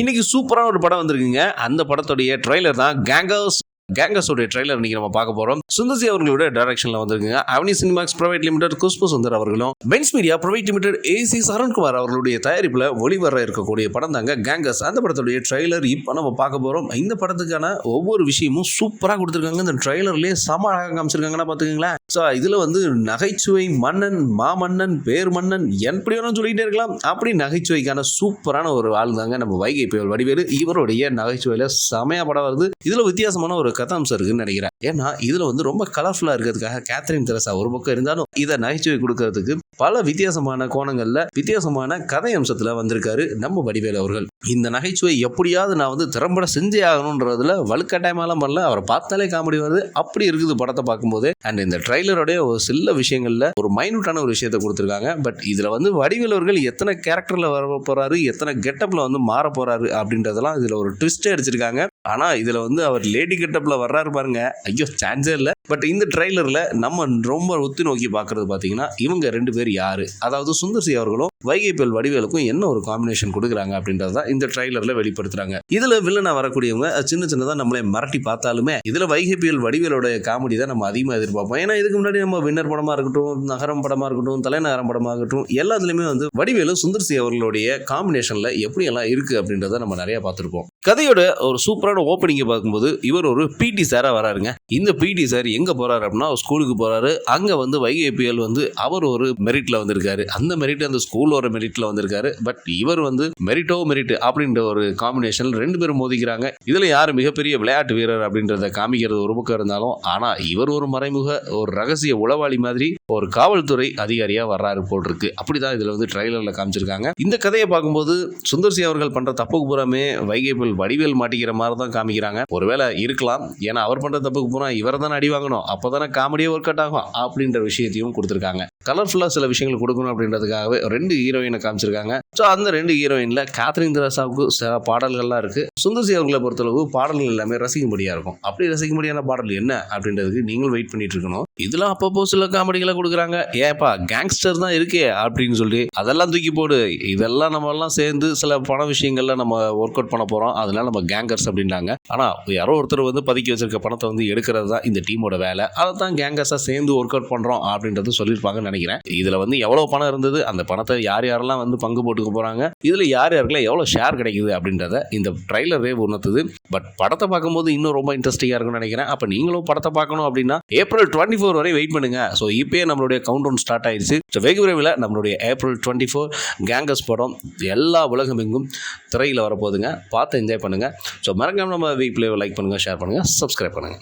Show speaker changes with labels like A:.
A: இன்னைக்கு சூப்பரான ஒரு படம் வந்திருக்குங்க. அந்த படத்துடைய ட்ரெய்லர் தான் கேங்கர்ஸோட ட்ரெய்லர் இன்னைக்கு நம்ம பார்க்க போறோம். சுந்தர்சி அவர்களோட டைரக்ஷன்ல வந்திருக்குங்க. அவனி சினிமாக்ஸ் பிரைவேட் லிமிடெட் குஷ்பு சுந்தர் அவர்களும், பென்ஸ் மீடியா பிரைவேட் லிமிடெட் ஏசி சரண்குமார் அவர்களுடைய தயாரிப்புல ஒளிவர இருக்கக்கூடிய படம் தாங்க கேங்கர்ஸ். அந்த படத்துடைய ட்ரெய்லர் இப்போ நம்ம பார்க்க போறோம். இந்த படத்துக்கான ஒவ்வொரு விஷயமும் சூப்பரா கொடுத்துருக்காங்க. இந்த ட்ரெய்லர்லயே செம அழகாக காமிச்சிருக்காங்கன்னா பாத்துக்கீங்களா. ஸோ இதுல வந்து நகைச்சுவை மன்னன், மாமன்னன், பேர் மன்னன், எப்படி வேணும் சொல்லிட்டே இருக்கலாம். அப்படி நகைச்சுவைக்கான சூப்பரான ஒரு ஆள் தாங்க நம்ம வைகை புயல் வடிவேலு. இவருடைய நகைச்சுவையில செமையா படம் வருது. இதுல வித்தியாசமான ஒரு கதாம்சம் இருக்குன்னு நினைக்கிறேன். ஏன்னா இதுல வந்து ரொம்ப கலர்ஃபுல்லா இருக்கிறதுக்காக கேத்ரின் தெரசா ஒரு பக்கம் இருந்தாலும் இதை நகைச்சுவை கொடுக்கறதுக்கு பல வித்தியாசமான கோணங்கள்ல வித்தியாசமான கதை அம்சத்துல வந்திருக்காரு நம்ம வடிவேலு அவர்கள். இந்த நகைச்சுவை எப்படியாவது நான் வந்து திறம்பட செஞ்சே ஆகணும்ன்றதுல வலுக்கட்டாயமாலாம் பண்ணல. அவரை பார்த்தாலே காமெடி வருது. அப்படி இருக்குது படத்தை பார்க்கும்போது. அண்ட் இந்த ட்ரெய்லரோடைய ஒரு சில விஷயங்கள்ல ஒரு மைனூட்டான ஒரு விஷயத்தை கொடுத்துருக்காங்க. பட் இதுல வந்து வடிவேலு அவர்கள் எத்தனை கேரக்டர்ல வர போறாரு, எத்தனை கெட்டப்ல வந்து மாற போறாரு அப்படின்றதெல்லாம் இதுல ஒரு ட்விஸ்டே அடிச்சிருக்காங்க. ஆனா இதுல வந்து அவர் லேடி கெட்டப்ல வர்றாரு பாருங்க, ஐயோ சான்ஸே இல்லை. பட் இந்த ட்ரெய்லர்ல நம்ம ரொம்ப ஒத்து நோக்கி பார்க்கறது பாத்தீங்கன்னா இவங்க ரெண்டு பேர் யாரு, அதாவது சுந்தர்சி அவர்களும் வைகை புயல் வடிவேலுக்கும் என்ன ஒரு காம்பினேஷன் கொடுக்குறாங்க அப்படின்றத இந்த ட்ரெய்லர்ல வெளிப்படுத்துறாங்க. இதுல வில்லனா வரக்கூடியவங்க சின்ன சின்னதா நம்மளை மிரட்டி பார்த்தாலுமே இதுல வைகை புயல் வடிவேலோட காமெடி தான் நம்ம அதிகமாக எதிர்பார்ப்போம். ஏன்னா இதுக்கு முன்னாடி நம்ம வின்னர் படமா இருக்கட்டும், நகரம் படமா இருக்கட்டும், தலைநகரம் படமா இருக்கட்டும், எல்லாத்துலயுமே வந்து வடிவேலு சுந்தர்சி அவர்களுடைய காம்பினேஷன்ல எப்படி எல்லாம் இருக்கு அப்படின்றத நம்ம நிறைய பார்த்திருப்போம். கதையோட ஒரு சூப்பரான ஓப்பனிங்கை பார்க்கும்போது இவர் ஒரு பிடி சாரா வராருங்க. இந்த பிடி சார் எங்க போறாரு அப்படின்னா ஸ்கூலுக்கு போறாரு. அங்க வந்து வைகை புயல் வந்து அவர் ஒரு மெரிட்ல வந்திருக்காரு. அந்த மெரிட் அந்த ஸ்கூல் ஒரு மெரிட்ல வந்திருக்காரு. பட் இவர் வந்து மெரிட் அப்படின்ற ஒரு காம்பினேஷன் ரெண்டு பேரும் மோதிக்கிறாங்க. இதுல யாரு மிகப்பெரிய விளையாட்டு வீரர் அப்படின்றத காமிக்கிறது ஒரு பக்கம் இருந்தாலும், ஆனா இவர் ஒரு மறைமுக ஒரு ரகசிய உளவாளி மாதிரி ஒரு காவல்துறை அதிகாரியா வர்றாரு போல் இருக்கு. அப்படிதான் இதுல வந்து ட்ரெய்லர்ல காமிச்சிருக்காங்க. இந்த கதையை பார்க்கும்போது சுந்தர்சி அவர்கள் பண்ற தப்புக்கு பூராமே வைகை புயல் வடிவேல் மாட்டிக்கிற மாதிரி தான் காமிக்கிறாங்க. ஒருவேளை இருக்கலாம். ஏன்னா அவர் பண்ற தப்புக்கு பூரா இவர் தானே அடி வாங்கணும், அப்பதானே காமெடியே ஒர்க் அவுட் ஆகும் அப்படின்ற விஷயத்தையும் கொடுத்திருக்காங்க. கலர்ஃபுல்லா சில விஷயங்கள் கொடுக்கணும் அப்படின்றதுக்காகவே ரெண்டு ஹீரோயினை காமிச்சிருக்காங்க. ஸோ அந்த ரெண்டு ஹீரோயின்ல கேத்ரின் தெரசாவுக்கு சில பாடல்கள்லாம் இருக்கு. சுந்தர்சி அவர்களை பொறுத்தளவு பாடல்கள் எல்லாமே ரசிக்கும்படியா இருக்கும். அப்படி ரசிக்கும்படியான பாடல் என்ன அப்படின்றதுக்கு நீங்கள் வெயிட் பண்ணிட்டு இருக்கணும். இதெல்லாம் அப்பப்போ சில காமெடிகளை கொடுக்குறாங்க. ஏப்பா கேங்ஸ்டர் தான் இருக்கே அப்படின்னு சொல்லி அதெல்லாம் தூக்கி போடு, இதெல்லாம் நம்ம எல்லாம் சேர்ந்து சில பண விஷயங்கள்ல நம்ம ஒர்க் அவுட் பண்ண போறோம், அதனால நம்ம கேங்கர்ஸ் அப்படின்றாங்க. ஆனா யாரோ ஒருத்தர் வந்து பதுக்கி வச்சிருக்க பணத்தை வந்து எடுக்கிறது தான் இந்த டீமோட வேலை. அதை தான் கேங்கர்ஸா சேர்ந்து ஒர்க் அவுட் பண்றோம் அப்படின்றது சொல்லியிருப்பாங்கன்னு நினைக்கிறேன். இதுல வந்து எவ்வளவு பணம் இருந்தது, அந்த பணத்தை யார் யாரெல்லாம் வந்து பங்கு போட்டுக்க போறாங்க, இதுல யார் யாருக்கெல்லாம் எவ்வளவு ஷேர் கிடைக்குது அப்படின்றத இந்த ட்ரெய்லரே உணர்த்துது. பட் படத்தை பார்க்கும்போது இன்னும் ரொம்ப இன்ட்ரெஸ்டிங்கா இருக்கும்னு நினைக்கிறேன். அப்ப நீங்களும் படத்தை பார்க்கணும் அப்படின்னா ஏப்ரல் 24 வரை வெயிட் பண்ணுங்க. ஸோ இப்பயே நம்மளுடைய கவுண்ட் டவுன் ஸ்டார்ட் ஆயிடுச்சு. ஸோ வெகு விரைவில் நம்மளுடைய ஏப்ரல் 24 கேங்கர்ஸ் படம் எல்லா உலகமெங்கும் திரையில் வரப்போகுதுங்க. பார்த்து என்ஜாய் பண்ணுங்க. ஸோ மறக்காம நம்ம வீக் பிளேவை லைக் பண்ணுங்க, ஷேர் பண்ணுங்க, சப்ஸ்கிரைப் பண்ணுங்க.